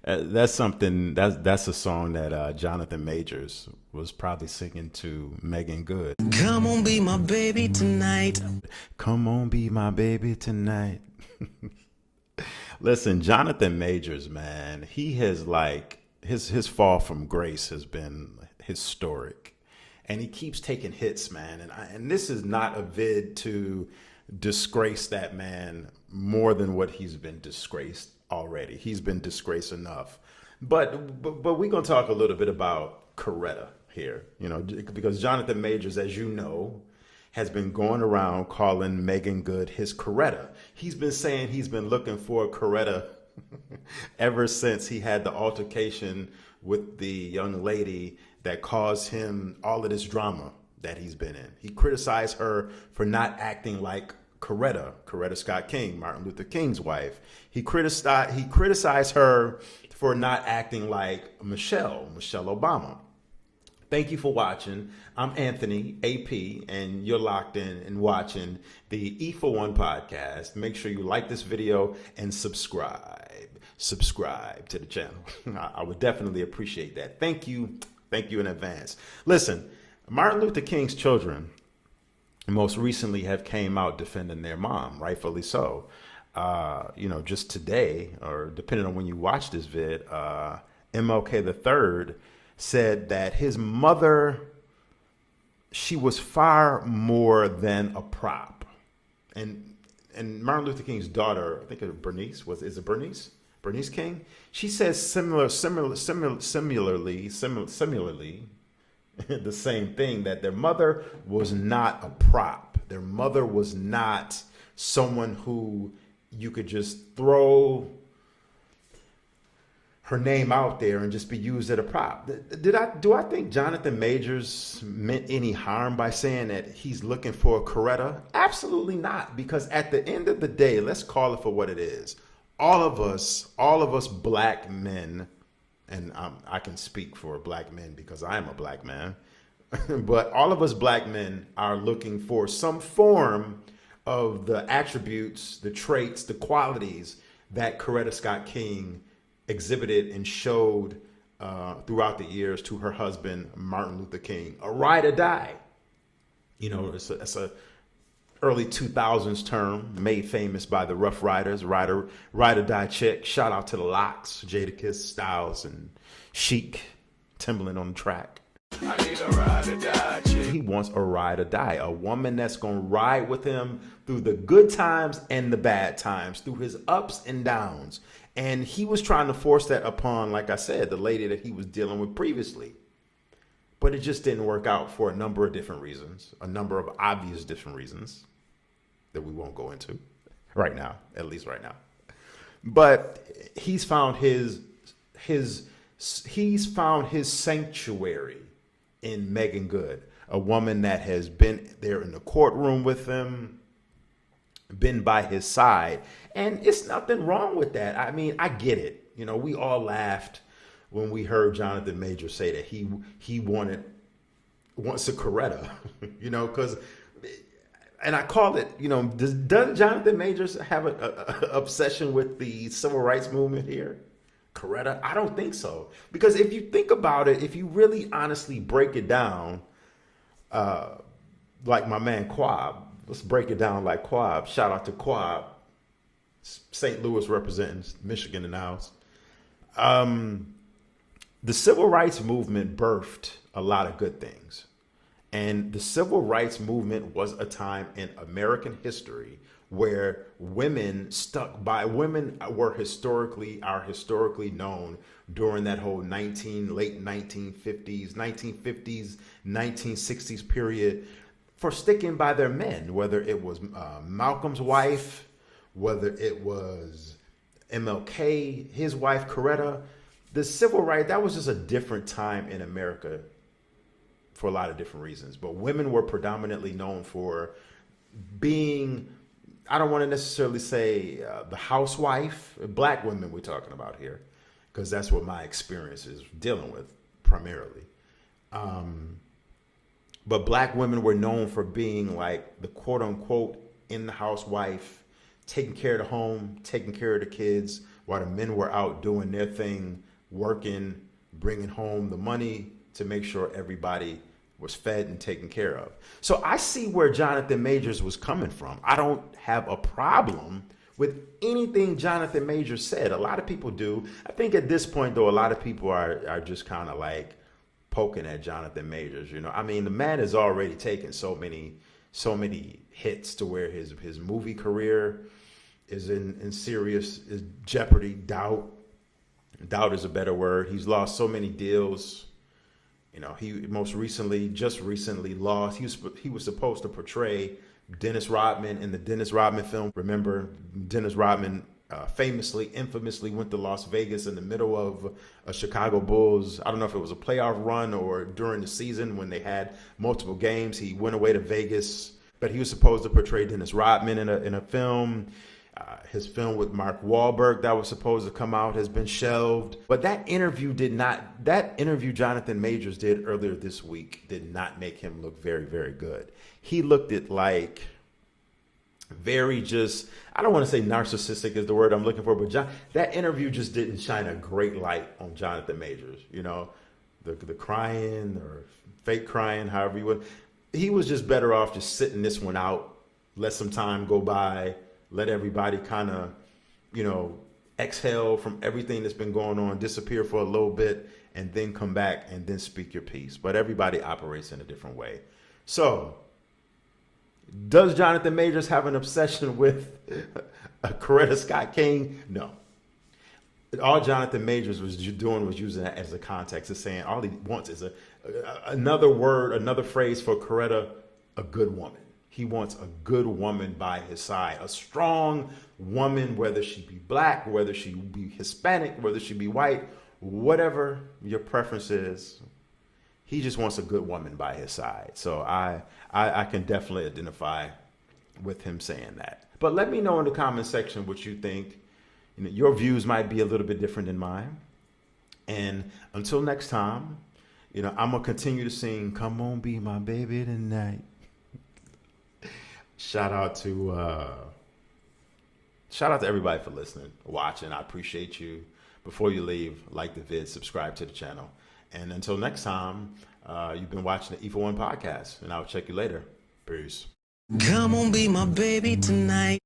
That's something. That's a song that Jonathan Majors was probably singing to Megan Good. Come on, be my baby tonight. Come on, be my baby tonight. Listen, Jonathan Majors, man, he has like his fall from grace has been historic, and he keeps taking hits, man. And this is not a vid to disgrace that man more than what he's been disgraced already. He's been disgraced enough. But we're gonna talk a little bit about Coretta here, because Jonathan Majors, as you know, has been going around calling Megan Good his Coretta. He's been saying he's been looking for a Coretta ever since he had the altercation with the young lady that caused him all of this drama that he's been in. He criticized her for not acting like Coretta Scott King, Martin Luther King's wife. He criticized her for not acting like Michelle Obama. Thank you for watching. I'm Anthony, AP, and you're locked in and watching the E for One podcast. Make sure you like this video and subscribe. Subscribe to the channel. I would definitely appreciate that. Thank you. Thank you in advance. Listen, Martin Luther King's children most recently have came out defending their mom, rightfully so. Just today, or depending on when you watch this vid, MLK the third said that his mother, she was far more than a prop. And Martin Luther King's daughter, I think it was Bernice, is it Bernice? Bernice King? She says similarly, the same thing, that their mother was not a prop. Their mother was not someone who you could just throw her name out there and just be used as a prop. Do I think Jonathan Majors meant any harm by saying that he's looking for a Coretta? Absolutely not, because at the end of the day, let's call it for what it is. All of us black men, and I can speak for black men because I am a black man, but all of us black men are looking for some form of the attributes, the traits, the qualities that Coretta Scott King exhibited and showed throughout the years to her husband, Martin Luther King. A ride or die. It's a early 2000s term made famous by the Rough Riders, ride or die chick. Shout out to the Locks, Jadakiss, Styles, and Chic, Timbaland on the track. I need a ride or die chick. He wants a ride or die, a woman that's going to ride with him through the good times and the bad times, through his ups and downs. And he was trying to force that upon, like I said, the lady that he was dealing with previously. But it just didn't work out for a number of different reasons, a number of obvious different reasons that we won't go into right now, at least right now. But he's found his sanctuary in Megan Good, a woman that has been there in the courtroom with him, been by his side. And it's nothing wrong with that. I mean, I get it. We all laughed when we heard Jonathan Major say that he wants a Coretta, because, and I call it, does Jonathan Majors have an obsession with the civil rights movement here? Coretta? I don't think so. Because if you think about it, if you really honestly break it down, like my man Quab, let's break it down like Quab. Shout out to Quab. St. Louis representing Michigan in the house. The civil rights movement birthed a lot of good things. And the civil rights movement was a time in American history where women were historically known during that whole late 1950s, 1960s period for sticking by their men, whether it was Malcolm's wife, whether it was MLK, his wife, Coretta. The civil rights, that was just a different time in America for a lot of different reasons. But women were predominantly known for being, I don't want to necessarily say the housewife, black women we're talking about here, because that's what my experience is dealing with primarily. But black women were known for being like the quote unquote in the housewife, taking care of the home, taking care of the kids, while the men were out doing their thing, working, bringing home the money to make sure everybody was fed and taken care of. So I see where Jonathan Majors was coming from. I don't have a problem with anything Jonathan Majors said. A lot of people do. I think at this point, though, a lot of people are just kind of like poking at Jonathan Majors. You know, I mean, the man has already taken so many hits to where his movie career is in serious jeopardy. Doubt is a better word. He's lost so many deals. You know, he just recently lost. He was supposed to portray Dennis Rodman in the Dennis Rodman film. Remember, Dennis Rodman infamously went to Las Vegas in the middle of a Chicago Bulls. I don't know if it was a playoff run or during the season when they had multiple games. He went away to Vegas, but he was supposed to portray Dennis Rodman in a film. His film with Mark Wahlberg that was supposed to come out has been shelved. But that interview Jonathan Majors did earlier this week did not make him look very, very good. He looked at like very just, I don't want to say narcissistic is the word I'm looking for, but that interview just didn't shine a great light on Jonathan Majors. You know, the crying or fake crying, however you would. He was just better off just sitting this one out, let some time go by, let everybody kind of, you know, exhale from everything that's been going on, disappear for a little bit, and then come back and then speak your piece. But everybody operates in a different way. So, does Jonathan Majors have an obsession with Coretta Scott King? No. All Jonathan Majors was doing was using that as a context of saying all he wants is another word, another phrase for Coretta, a good woman. He wants a good woman by his side, a strong woman, whether she be black, whether she be Hispanic, whether she be white, whatever your preference is. He just wants a good woman by his side. So I can definitely identify with him saying that. But let me know in the comment section what you think. You know, your views might be a little bit different than mine. And until next time, you know, I'm going to continue to sing "Come On Be My Baby Tonight." Shout out to everybody for listening, watching. I appreciate you. Before you leave, like the vid, subscribe to the channel. And until next time, you've been watching the E for One podcast, and I'll check you later. Peace. Come on, be my baby tonight.